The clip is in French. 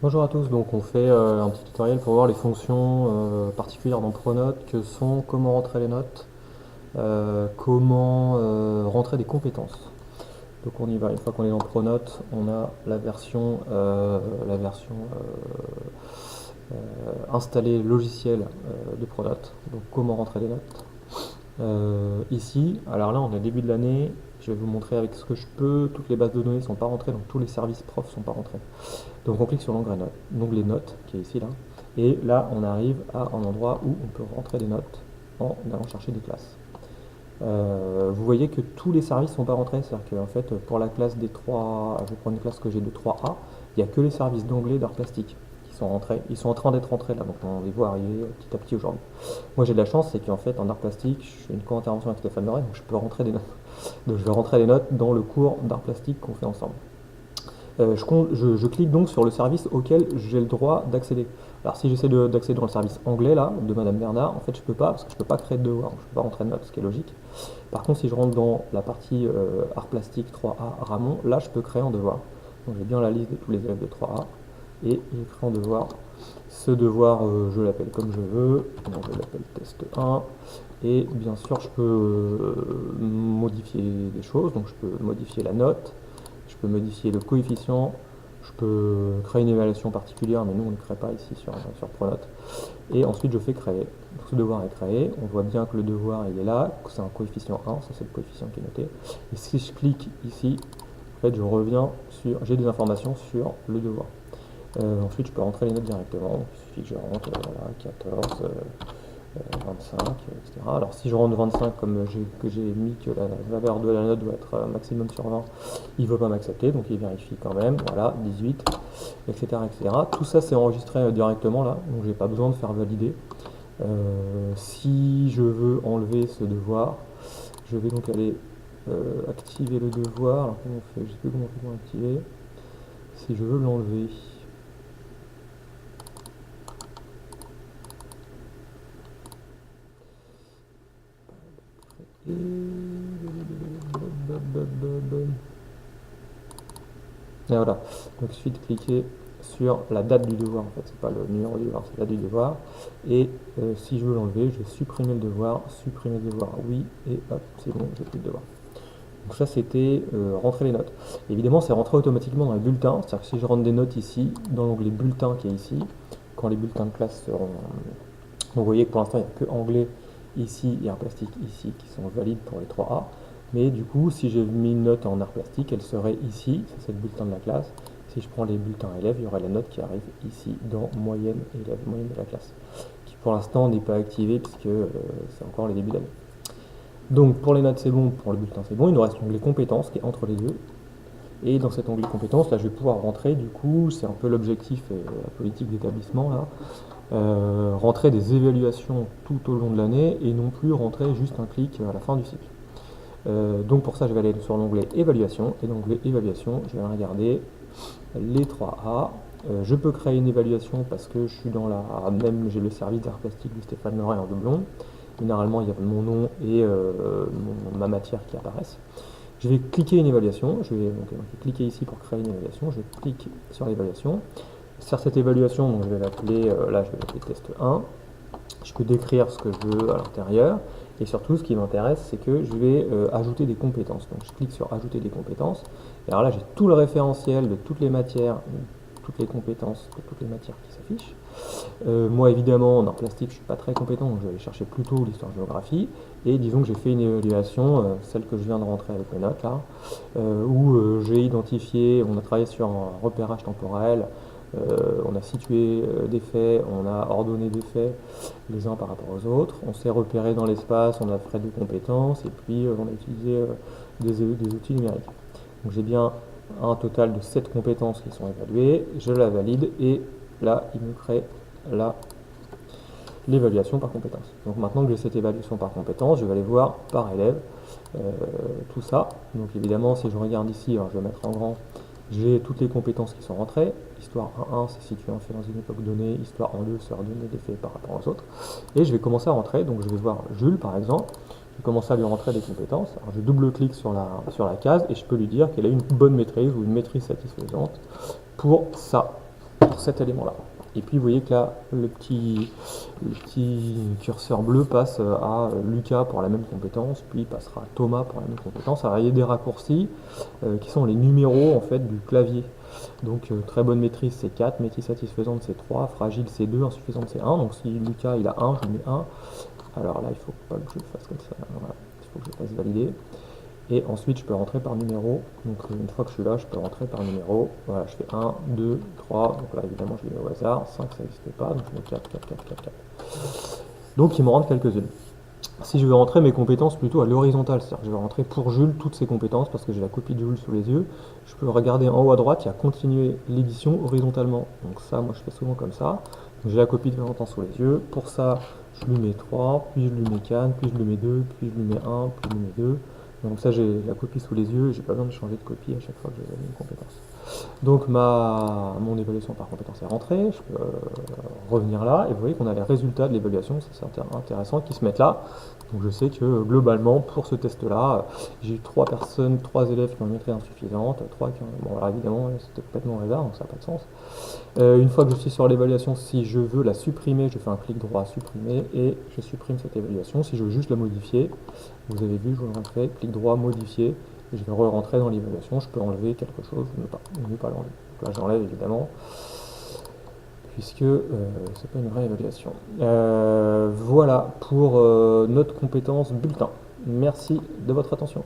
Bonjour à tous, donc on fait un petit tutoriel pour voir les fonctions particulières dans Pronote que sont comment rentrer les notes, comment rentrer des compétences. Donc on y va, une fois qu'on est dans Pronote, on a installée logicielle de Pronote, donc comment rentrer les notes. Ici, alors là on est au début de l'année, je vais vous montrer avec ce que je peux, toutes les bases de données ne sont pas rentrées, donc tous les services profs ne sont pas rentrés. Donc on clique sur l'onglet notes qui est ici là. Et là on arrive à un endroit où on peut rentrer des notes en allant chercher des classes. Vous voyez que tous les services ne sont pas rentrés, c'est-à-dire qu'en fait pour la classe des 3, je vais prendre une classe que j'ai de 3A, il n'y a que les services d'anglais d'art plastique qui sont rentrés. Ils sont en train d'être rentrés là, donc on les voit arriver petit à petit aujourd'hui. Moi j'ai de la chance, c'est qu'en fait en art plastique, je fais une co-intervention avec Stéphane Loret, donc je peux rentrer des notes. Donc je vais rentrer les notes dans le cours d'art plastique qu'on fait ensemble. Je clique donc sur le service auquel j'ai le droit d'accéder. Alors si j'essaie d'accéder dans le service anglais là, de Madame Bernard, en fait je peux pas parce que je peux pas créer de devoir, je peux pas rentrer de notes, ce qui est logique. Par contre si je rentre dans la partie art plastique 3A Ramon, là je peux créer un devoir. Donc j'ai bien la liste de tous les élèves de 3A et je crée un devoir. Ce devoir je l'appelle comme je veux, donc je l'appelle test 1 et bien sûr je peux modifier des choses, donc je peux modifier la note, je peux modifier le coefficient, je peux créer une évaluation particulière, mais nous on ne crée pas ici sur Pronote. Et ensuite je fais créer. Donc, ce devoir est créé, on voit bien que le devoir il est là, c'est un coefficient 1, ça c'est le coefficient qui est noté. Et si je clique ici, en fait je reviens sur, j'ai des informations sur le devoir. Ensuite je peux rentrer les notes directement, il suffit que je rentre, voilà, 14, 25, etc. Alors si je rentre 25 comme j'ai mis que la valeur de la note doit être maximum sur 20, il ne veut pas m'accepter, donc il vérifie quand même, voilà, 18, etc. etc. Tout ça c'est enregistré directement là, donc j'ai pas besoin de faire valider. Si je veux enlever ce devoir, je vais donc aller activer le devoir. Alors comment on fait? Je sais plus comment on fait pour l'activer. Si je veux l'enlever, et voilà, donc il suffit de cliquer sur la date du devoir, en fait, c'est pas le numéro du devoir, c'est la date du devoir. Et si je veux l'enlever, je vais supprimer le devoir, oui, et hop, c'est bon, j'ai plus de devoir. Donc ça c'était rentrer les notes. Évidemment c'est rentré automatiquement dans les bulletins, c'est-à-dire que si je rentre des notes ici, dans l'onglet bulletin qui est ici, quand les bulletins de classe seront... Donc vous voyez que pour l'instant il n'y a que anglais ici et art plastique ici qui sont valides pour les 3A. Mais du coup, si j'ai mis une note en art plastique, elle serait ici, ça c'est le bulletin de la classe. Si je prends les bulletins élèves, il y aurait la note qui arrive ici dans moyenne élève, moyenne de la classe, qui pour l'instant n'est pas activée puisque c'est encore les débuts d'année. Donc pour les notes c'est bon, pour le bulletin c'est bon, il nous reste l'onglet compétences qui est entre les deux. Et dans cet onglet compétences, là je vais pouvoir rentrer, du coup, c'est un peu l'objectif et la politique d'établissement là, rentrer des évaluations tout au long de l'année et non plus rentrer juste un clic à la fin du cycle. Donc pour ça, je vais aller sur l'onglet évaluation et dans l'onglet évaluation, je vais regarder les 3A. Je peux créer une évaluation parce que je suis dans la même, j'ai le service d'art plastique de Stéphane Loret en doublon. Généralement, il y a mon nom et ma matière qui apparaissent. Je vais cliquer une évaluation, je vais donc cliquer ici pour créer une évaluation, je clique sur l'évaluation. Sur cette évaluation, donc je vais l'appeler, là je vais l'appeler test 1. Je peux décrire ce que je veux à l'intérieur. Et surtout, ce qui m'intéresse, c'est que je vais ajouter des compétences. Donc je clique sur ajouter des compétences. Et alors là, j'ai tout le référentiel de toutes les matières, toutes les compétences de toutes les matières qui s'affichent. Moi, évidemment, en art plastique, je ne suis pas très compétent, donc je vais aller chercher plutôt l'histoire-géographie. Et disons que j'ai fait une évaluation, celle que je viens de rentrer avec mes notes là, où j'ai identifié, on a travaillé sur un repérage temporel, on a situé des faits, on a ordonné des faits les uns par rapport aux autres, on s'est repéré dans l'espace, on a fait des compétences, et puis on a utilisé des outils numériques. Donc j'ai bien un total de 7 compétences qui sont évaluées, je la valide, et là, il me crée l'évaluation par compétence. Donc maintenant que j'ai cette évaluation par compétence, je vais aller voir par élève tout ça. Donc évidemment, si je regarde ici, alors je vais mettre en grand, j'ai toutes les compétences qui sont rentrées. Histoire 1.1, c'est situé en fait dans une époque donnée. Histoire 1.2, c'est redonner des faits par rapport aux autres. Et je vais commencer à rentrer. Donc je vais voir Jules, par exemple. Je vais commencer à lui rentrer des compétences. Alors je double-clique sur la case et je peux lui dire qu'elle a une bonne maîtrise ou une maîtrise satisfaisante pour ça. pour cet élément-là. Et puis vous voyez que là, le petit curseur bleu passe à Lucas pour la même compétence, puis il passera à Thomas pour la même compétence. Alors il y a des raccourcis qui sont les numéros en fait du clavier. Donc très bonne maîtrise c'est 4, maîtrise satisfaisante c'est 3, fragile c'est 2, insuffisante c'est 1. Donc si Lucas il a 1, je lui mets 1. Alors là il faut pas que je le fasse comme ça, voilà. Il faut que je fasse valider. Et ensuite, je peux rentrer par numéro. Donc, une fois que je suis là, je peux rentrer par numéro. Voilà, je fais 1, 2, 3. Donc là, évidemment, je les mets au hasard. 5, ça n'existe pas. Donc, je mets 4, 4, 4, 4, 4. Donc, il me rentre quelques-unes. Si je veux rentrer mes compétences plutôt à l'horizontale, c'est-à-dire que je vais rentrer pour Jules toutes ses compétences parce que j'ai la copie de Jules sous les yeux, je peux regarder en haut à droite, il y a continuer l'édition horizontalement. Donc ça, moi je fais souvent comme ça. J'ai la copie de Valentin sous les yeux. Pour ça, je lui mets 3, puis je lui mets 4, puis je lui mets 2, puis je lui mets 1, puis je lui mets 2. Donc ça, j'ai la copie sous les yeux et j'ai pas besoin de changer de copie à chaque fois que j'ai une compétence. Donc mon évaluation par compétence est rentrée, je peux revenir là et vous voyez qu'on a les résultats de l'évaluation, c'est intéressant, qui se mettent là. Donc je sais que globalement pour ce test-là, j'ai eu 3 personnes, 3 élèves qui ont une maîtrise insuffisante, 3 qui ont... Bon alors évidemment c'était complètement au hasard, donc ça n'a pas de sens. Une fois que je suis sur l'évaluation, si je veux la supprimer, je fais un clic droit à supprimer et je supprime cette évaluation. Si je veux juste la modifier, vous avez vu, je vous le refais, clic droit, modifier, et je vais re-rentrer dans l'évaluation, je peux enlever quelque chose ou ne pas l'enlever. Donc là j'enlève évidemment, puisque c'est pas une vraie évaluation. Voilà pour notre compétence bulletin. Merci de votre attention.